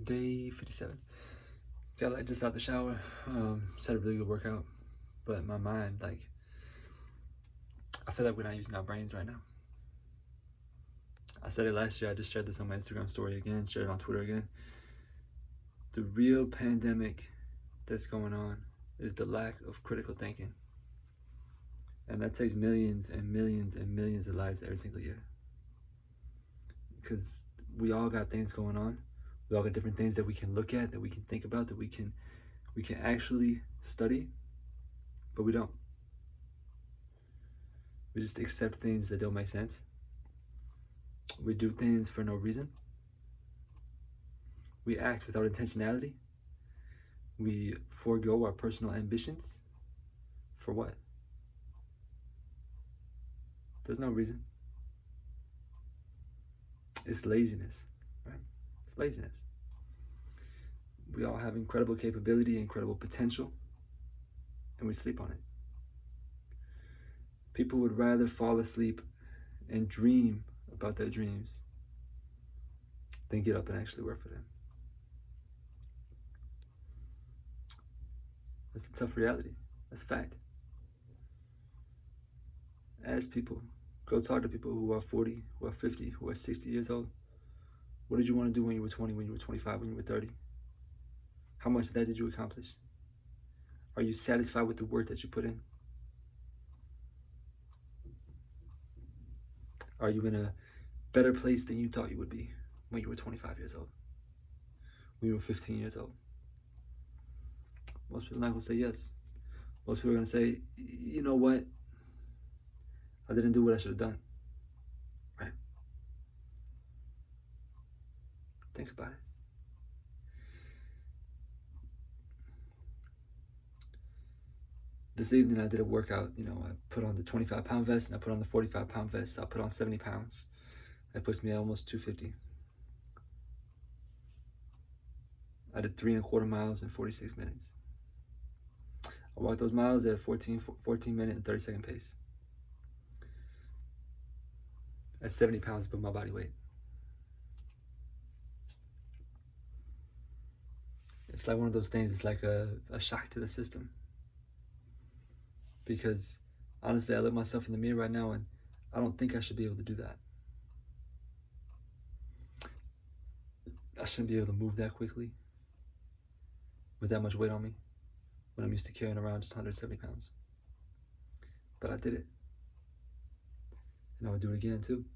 Day 57. Got just out the shower. Just had a really good workout, but my mind, I feel like we're not using our brains right now. I said it last year. I just shared this on my Instagram story again, shared it on Twitter again. The real pandemic that's going on is the lack of critical thinking, and that takes millions and millions and millions of lives every single year. Because we all got things going on. We all got different things that we can look at, that we can think about, that we can actually study, but we don't. We just accept things that don't make sense. We do things for no reason. We act without intentionality. We forego our personal ambitions. For what? There's no reason. It's laziness, right? It's laziness. We all have incredible capability, incredible potential, and we sleep on it. People would rather fall asleep and dream about their dreams than get up and actually work for them. That's the tough reality. That's a fact. Ask people, go talk to people who are 40, who are 50, who are 60 years old. What did you want to do when you were 20, when you were 25, when you were 30? How much of that did you accomplish? Are you satisfied with the work that you put in? Are you in a better place than you thought you would be when you were 25 years old? When you were 15 years old? Most people are not going to say yes. Most people are going to say, you know what? I didn't do what I should have done. Right? Think about it. This evening I did a workout. I put on the 25-pound vest and I put on the 45-pound vest. I put on 70 pounds. That puts me at almost 250. I did 3.25 miles in 46 minutes. I walked those miles at a 14 minute and 30-second pace. At 70 pounds above my body weight. It's like one of those things, it's like a shock to the system. Because honestly, I look myself in the mirror right now and I don't think I should be able to do that. I shouldn't be able to move that quickly with that much weight on me when I'm used to carrying around just 170 pounds. But I did it. And I would do it again too.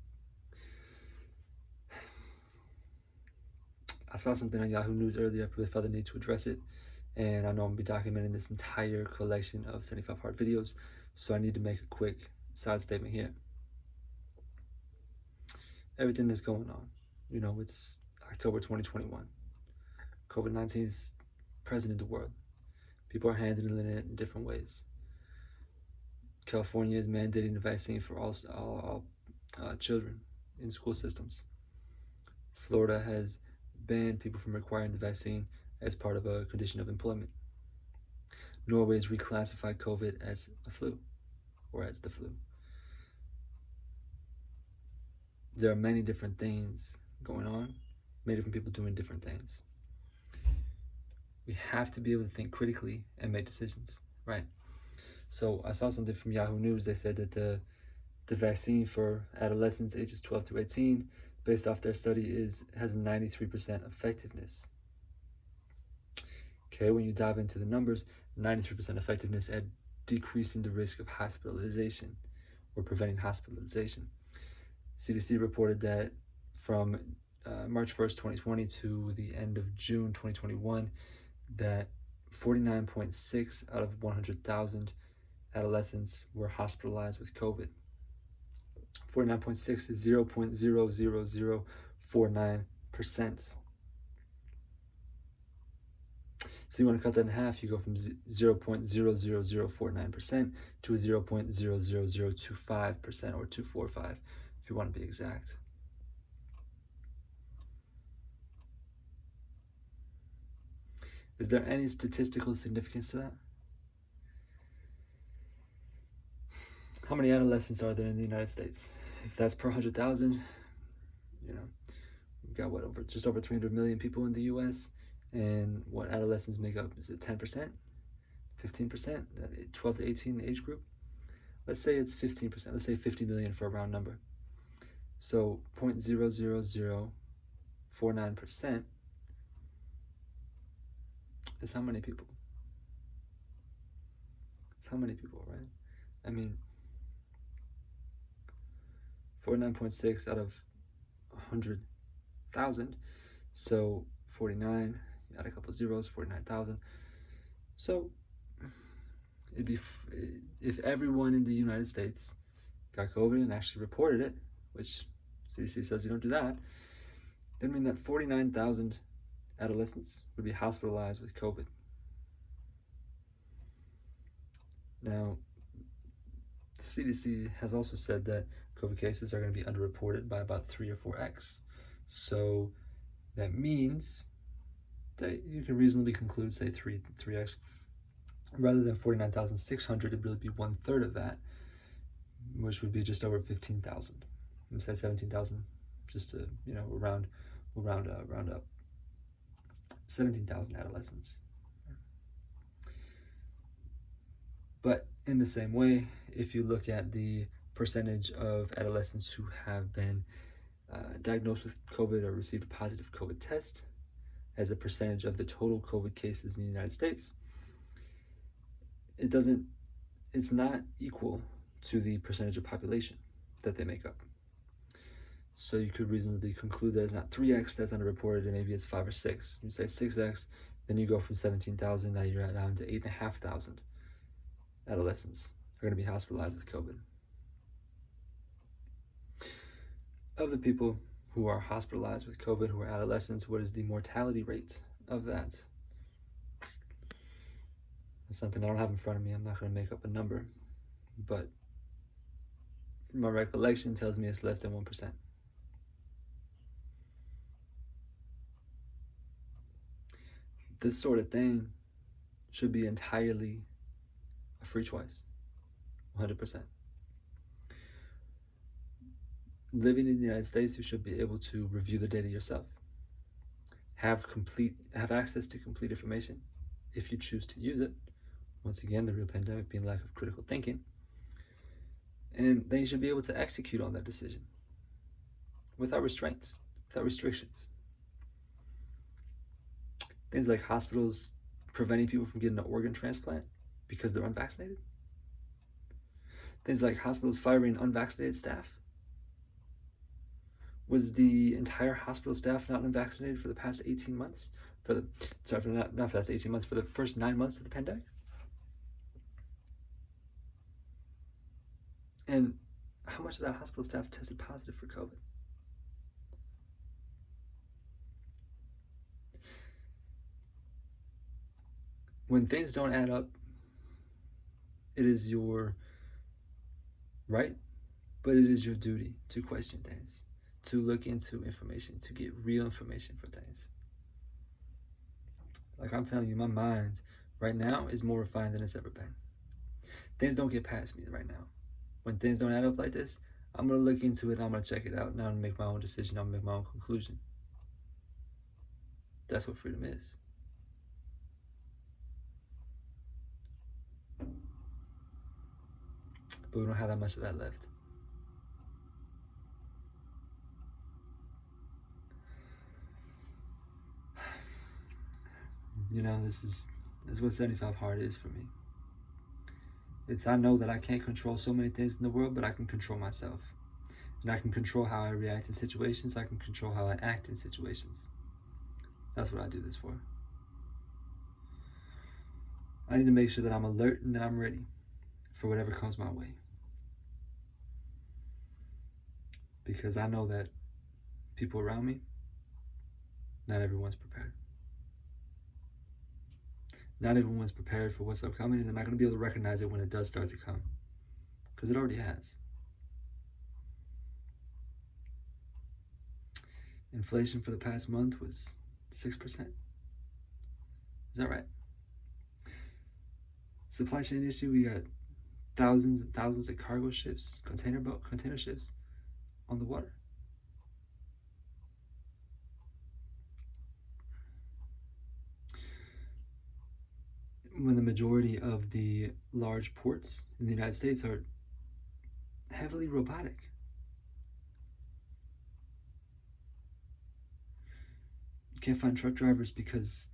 I saw something on Yahoo News earlier. I really felt the need to address it. And I know I'm going to be documenting this entire collection of 75-part videos. So I need to make a quick side statement here. Everything that's going on, it's October 2021. COVID-19 is present in the world. People are handling it in different ways. California is mandating the vaccine for all children in school systems. Florida has banned people from requiring the vaccine as part of a condition of employment. Norway has reclassified COVID as a flu, or as the flu. There are many different things going on, many different people doing different things. We have to be able to think critically and make decisions, right? So I saw something from Yahoo News. They said that the vaccine for adolescents ages 12 to 18, based off their study, has a 93% effectiveness. Okay, when you dive into the numbers, 93% effectiveness at decreasing the risk of hospitalization or preventing hospitalization. CDC reported that from March 1st, 2020 to the end of June 2021, that 49.6 out of 100,000 adolescents were hospitalized with COVID. 49.6 is 0.00049%. So you want to cut that in half, you go from 0.00049% to 0.00025% or 245 if you want to be exact. Is there any statistical significance to that? How many adolescents are there in the United States? If that's per 100,000, we got what, just over 300 million people in the U.S. And what adolescents make up, is it 10%, 15%, that 12 to 18 age group? Let's say it's 15%. Let's say 50 million for a round number. So 0.00049% is how many people? It's how many people, right? I mean, 49.6 out of 100,000. So 49, add a couple of zeros, 49,000. So it'd be, if everyone in the United States got COVID and actually reported it, which CDC says you don't do that, then mean that 49,000 adolescents would be hospitalized with COVID. Now, the CDC has also said that COVID cases are going to be underreported by about 3 or 4x. So that means that you can reasonably conclude, say 3x, rather than 49,600, it'd really be 1/3 of that, which would be just over 15,000. Let's say 17,000, just to, round up 17,000 adolescents. But in the same way, if you look at the percentage of adolescents who have been diagnosed with COVID or received a positive COVID test as a percentage of the total COVID cases in the United States, it's not equal to the percentage of population that they make up. So you could reasonably conclude that it's not 3x that's underreported, and maybe it's 5 or 6. You say 6x, then you go from 17,000, now you're down to 8,500 adolescents are going to be hospitalized with COVID. Of the people who are hospitalized with COVID who are adolescents, what is the mortality rate of that? It's something I don't have in front of me. I'm not going to make up a number, but my recollection tells me it's less than 1%. This sort of thing should be entirely a free choice, 100%. Living in the United States, you should be able to review the data yourself, have access to complete information if you choose to use it. Once again, the real pandemic being lack of critical thinking. And then you should be able to execute on that decision without restraints, without restrictions. Things like hospitals preventing people from getting an organ transplant because they're unvaccinated. Things like hospitals firing unvaccinated staff. Was the entire hospital staff not unvaccinated for the past 18 months? Not past 18 months, for the first 9 months of the pandemic? And how much of that hospital staff tested positive for COVID? When things don't add up, it is your right, but it is your duty to question things, to look into information, to get real information for things. Like I'm telling you, my mind right now is more refined than it's ever been. Things don't get past me right now. When things don't add up like this, I'm going to look into it, I'm going to check it out, and I'm going to make my own decision, I'm going to make my own conclusion. That's what freedom is. But we don't have that much of that left. This is what 75 hard is for me. I know that I can't control so many things in the world, but I can control myself. And I can control how I react in situations. I can control how I act in situations. That's what I do this for. I need to make sure that I'm alert and that I'm ready for whatever comes my way. Because I know that people around me, not everyone's prepared. Not everyone's prepared for what's upcoming, and they're not going to be able to recognize it when it does start to come. Because it already has. Inflation for the past month was 6%. Is that right? Supply chain issue, we got thousands and thousands of cargo ships, container ships on the water. when the majority of the large ports in the United States are heavily robotic. You can't find truck drivers because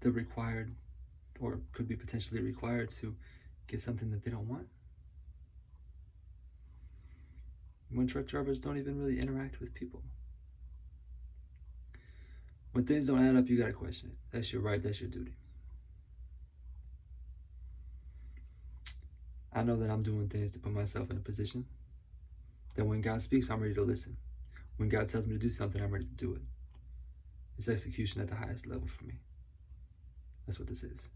they're required or could be potentially required to get something that they don't want. When truck drivers don't even really interact with people. When things don't add up, you gotta question it. That's your right, that's your duty. I know that I'm doing things to put myself in a position that when God speaks, I'm ready to listen. When God tells me to do something, I'm ready to do it. It's execution at the highest level for me. That's what this is.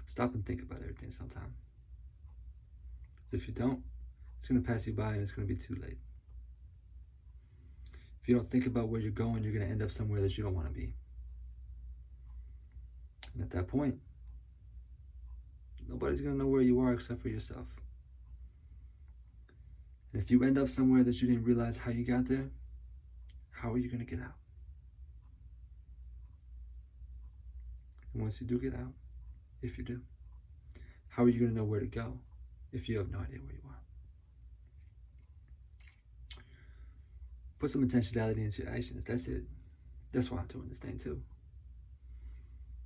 Stop and think about everything sometime. If you don't, it's going to pass you by and it's going to be too late. If you don't think about where you're going, you're going to end up somewhere that you don't want to be. And at that point, nobody's going to know where you are except for yourself. And if you end up somewhere that you didn't realize how you got there, how are you going to get out? And once you do get out, if you do, how are you going to know where to go if you have no idea where you are? Put some intentionality into your actions. That's it. That's why I'm doing this thing too.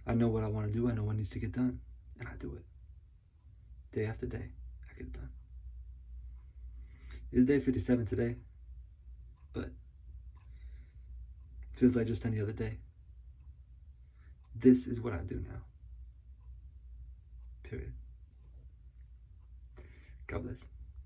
I know what I want to do. I know what needs to get done. And I do it. Day after day, I get it done. It's day 57 today, but it feels like just any other day. This is what I do now. Period. God bless.